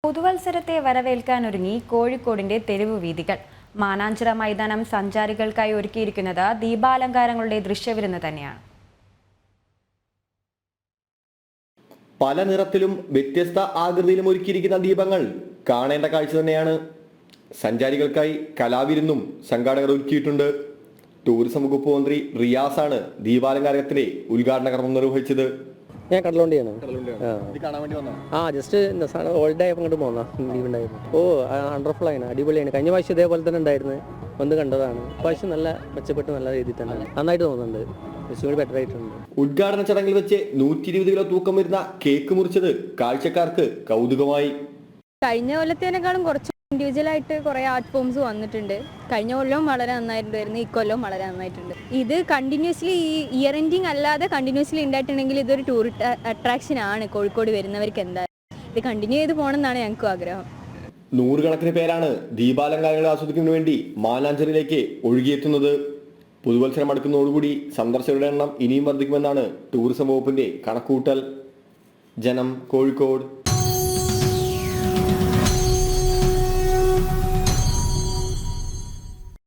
പുതുവത്സരത്തെ വരവേൽക്കാനൊരുങ്ങി കോഴിക്കോടിന്റെ തെരുവ് വീഥികൾ. മാനാഞ്ചിറ മൈതാനം സഞ്ചാരികൾക്കായി ഒരുക്കിയിരിക്കുന്നത് ദീപാലങ്കാരങ്ങളുടെ ദൃശ്യവിരുന്ന് തന്നെയാണ്. പല നിറത്തിലും വ്യത്യസ്ത ആകൃതിയിലും ഒരുക്കിയിരിക്കുന്ന ദീപങ്ങൾ കാണേണ്ട കാഴ്ച തന്നെയാണ്. സഞ്ചാരികൾക്കായി കലാവിരുന്നും സംഘാടകർ ഒരുക്കിയിട്ടുണ്ട്. ടൂറിസം വകുപ്പ് മന്ത്രി റിയാസാണ് ദീപാലങ്കാരത്തിന്റെ ഉദ്ഘാടന കർമ്മം നിർവഹിച്ചത്. ഞാൻ കടലുണ്ടിയാണ്. ജസ്റ്റ് ഓൾഡ് ആയപ്പോൾ ഇങ്ങോട്ട് പോന്നാ ലീവ് ഉണ്ടായിരുന്നു. വണ്ടർഫുൾ ആണ്, അടിപൊളിയാണ്. കഴിഞ്ഞ പ്രാവശ്യം ഇതേപോലെ തന്നെ ഉണ്ടായിരുന്നു, വന്ന് കണ്ടതാണ്. പ്രാവശ്യം നല്ല മെച്ചപ്പെട്ട് നല്ല രീതിയിൽ തന്നെ നന്നായിട്ട് തോന്നുന്നുണ്ട്. കുറച്ചുകൂടി ബെറ്റർ ആയിട്ടുണ്ട്. ഉദ്ഘാടന ചടങ്ങിൽ വെച്ച് 120 കിലോ തൂക്കം വരുന്ന കേക്ക് മുറിച്ചത് കാഴ്ചക്കാർക്ക് കൗതുകമായി. കഴിഞ്ഞ കൊല്ലത്തേനേക്കാളും കുറച്ച് ഇൻഡിവിജ്വൽ ആയിട്ട് കുറേ ആർട്ട് ഫോംസ് വന്നിട്ടുണ്ട്. കഴിഞ്ഞ കൊല്ലവും വളരെ നന്നായിട്ടുണ്ടായിരുന്നു, ഈ കൊല്ലവും വളരെ നന്നായിട്ടുണ്ട്. ഇത് കണ്ടിന്യൂസ്ലി ഈ ഇയർ എൻഡിങ് അല്ലാതെ കണ്ടിന്യൂസ്ലി ഉണ്ടായിട്ടുണ്ടെങ്കിൽ ഇതൊരു ടൂറിസ്റ്റ് അട്രാക്ഷൻ ആണ് കോഴിക്കോട് വരുന്നവർക്ക്. എന്തായാലും ഇത് കണ്ടിന്യൂ ചെയ്ത് പോകണമെന്നാണ് ഞങ്ങൾക്കും ആഗ്രഹം. നൂറുകണക്കിന് പേരാണ് ദീപാലങ്കാരങ്ങൾ ആസ്വദിക്കുന്നതിന് വേണ്ടി മാനാഞ്ചിറയിലേക്ക് ഒഴുകിയെത്തുന്നത്. പുതുവത്സരം അടുക്കുന്നതോടുകൂടി സന്ദർശകരുടെ എണ്ണം ഇനിയും വർദ്ധിക്കുമെന്നാണ് ടൂറിസം വകുപ്പിന്റെ കണക്കുകൂട്ടൽ. ജനം, കോഴിക്കോട്.